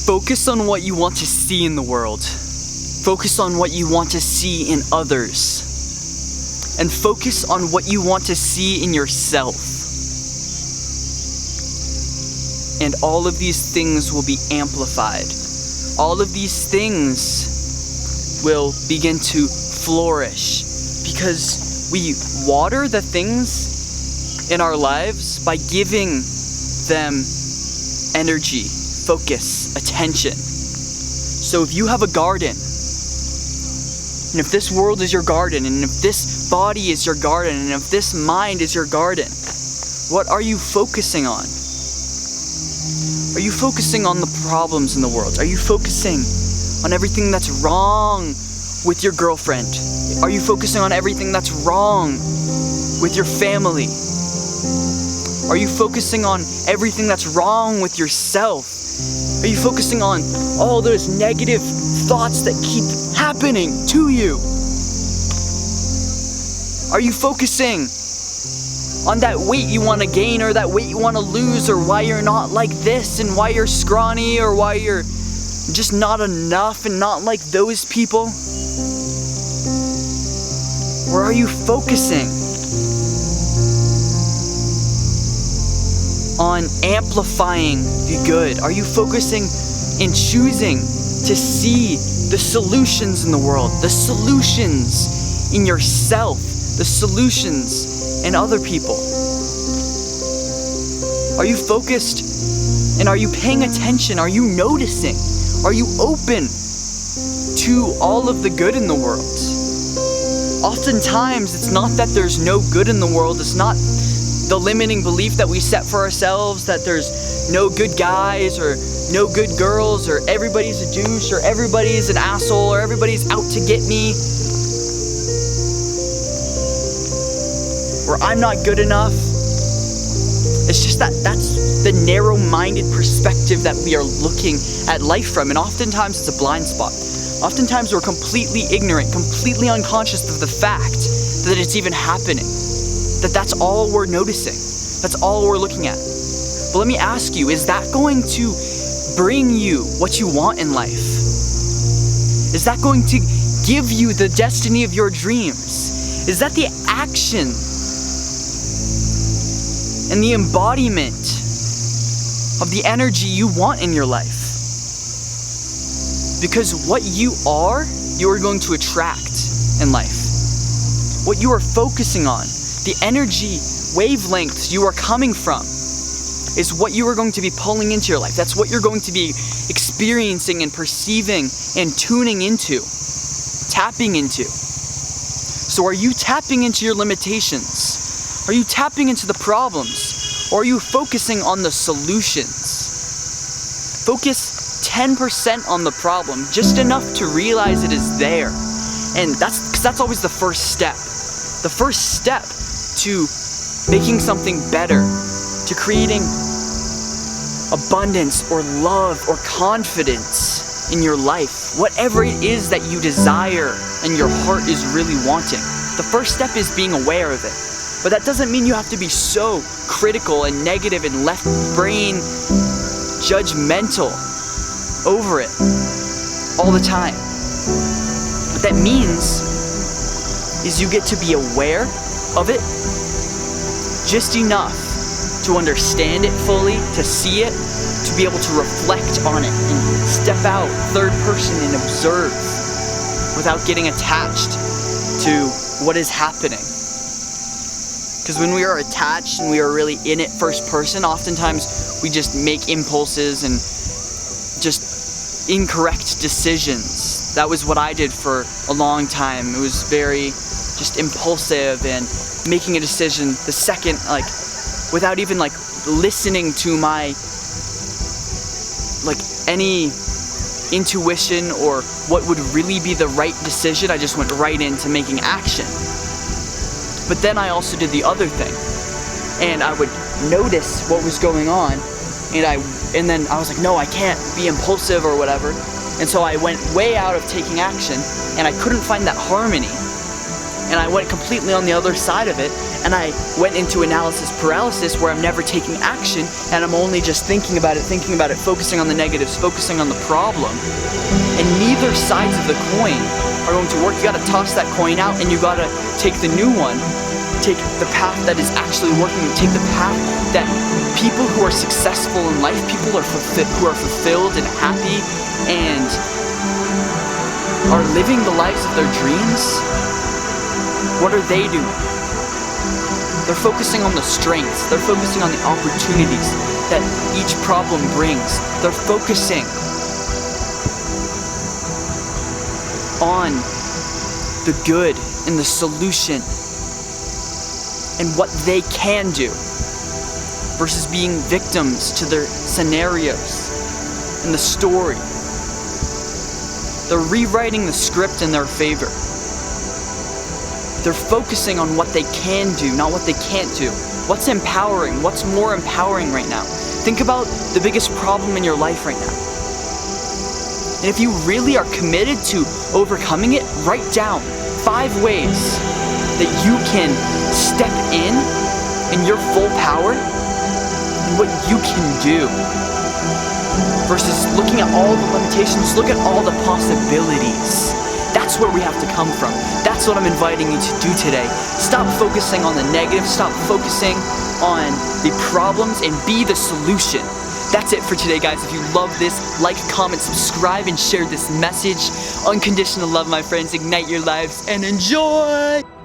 Focus on what you want to see in the world. Focus on what you want to see in others. And focus on what you want to see in yourself. And all of these things will be amplified. All of these things will begin to flourish because we water the things in our lives by giving them energy, focus, attention. So if you have a garden, and if this world is your garden, and if this body is your garden, and if this mind is your garden, what are you focusing on? Are you focusing on the problems in the world? Are you focusing on everything that's wrong with your girlfriend? Are you focusing on everything that's wrong with your family? Are you focusing on everything that's wrong with yourself? Are you focusing on all those negative thoughts that keep happening to you? Are you focusing on that weight you want to gain or that weight you want to lose, or why you're not like this and why you're scrawny or why you're just not enough and not like those people? Or are you focusing on amplifying the good? Are you focusing and choosing to see the solutions in the world, the solutions in yourself, the solutions in other people? Are you focused and are you paying attention? Are you noticing? Are you open to all of the good in the world? Oftentimes, it's not that there's no good in the world. It's not the limiting belief that we set for ourselves that there's no good guys or no good girls or everybody's a douche or everybody's an asshole or everybody's out to get me or I'm not good enough. It's just that's the narrow-minded perspective that we are looking at life from, and oftentimes it's a blind spot. Oftentimes we're completely ignorant, completely unconscious of the fact that it's even happening. That's all we're noticing. That's all we're looking at. But let me ask you, is that going to bring you what you want in life? Is that going to give you the destiny of your dreams? Is that the action and the embodiment of the energy you want in your life? Because what you are going to attract in life. What you are focusing on, the energy wavelengths you are coming from, is what you are going to be pulling into your life. That's what you're going to be experiencing and perceiving and tuning into, tapping into. So are you tapping into your limitations? Are you tapping into the problems? Or are you focusing on the solutions? Focus 10% on the problem, just enough to realize it is there. And that's always the first step. The first step to making something better, to creating abundance or love or confidence in your life, whatever it is that you desire and your heart is really wanting. The first step is being aware of it. But that doesn't mean you have to be so critical and negative and left brain judgmental over it all the time. What that means is you get to be aware of it just enough to understand it fully, to see it, to be able to reflect on it and step out third person and observe without getting attached to what is happening. Because when we are attached and we are really in it first person, oftentimes we just make impulses and just incorrect decisions. That was what I did for a long time. It was very just impulsive and making a decision the second, like, without even like listening to my, like, any intuition or what would really be the right decision. I just went right into making action. But then I also did the other thing, and I would notice what was going on, and then I was like, no, I can't be impulsive or whatever. And so I went way out of taking action, and I couldn't find that harmony. and I went completely on the other side of it, and I went into analysis paralysis where I'm never taking action and I'm only just thinking about it, focusing on the negatives, focusing on the problem. And neither sides of the coin are going to work. You gotta toss that coin out and you gotta take the new one. Take the path that is actually working. Take the path that people who are successful in life, people who are fulfilled and happy and are living the lives of their dreams. What are they doing? They're focusing on the strengths. They're focusing on the opportunities that each problem brings. They're focusing on the good and the solution and what they can do versus being victims to their scenarios and the story. They're rewriting the script in their favor. They're focusing on what they can do, not what they can't do. What's empowering? What's more empowering right now? Think about the biggest problem in your life right now. And if you really are committed to overcoming it, write down 5 ways that you can step in your full power and what you can do. Versus looking at all the limitations, look at all the possibilities. That's where we have to come from. That's what I'm inviting you to do today. Stop focusing on the negative, stop focusing on the problems, and be the solution. That's it for today, guys. If you love this, like, comment, subscribe, and share this message. Unconditional love, my friends. Ignite your lives and enjoy!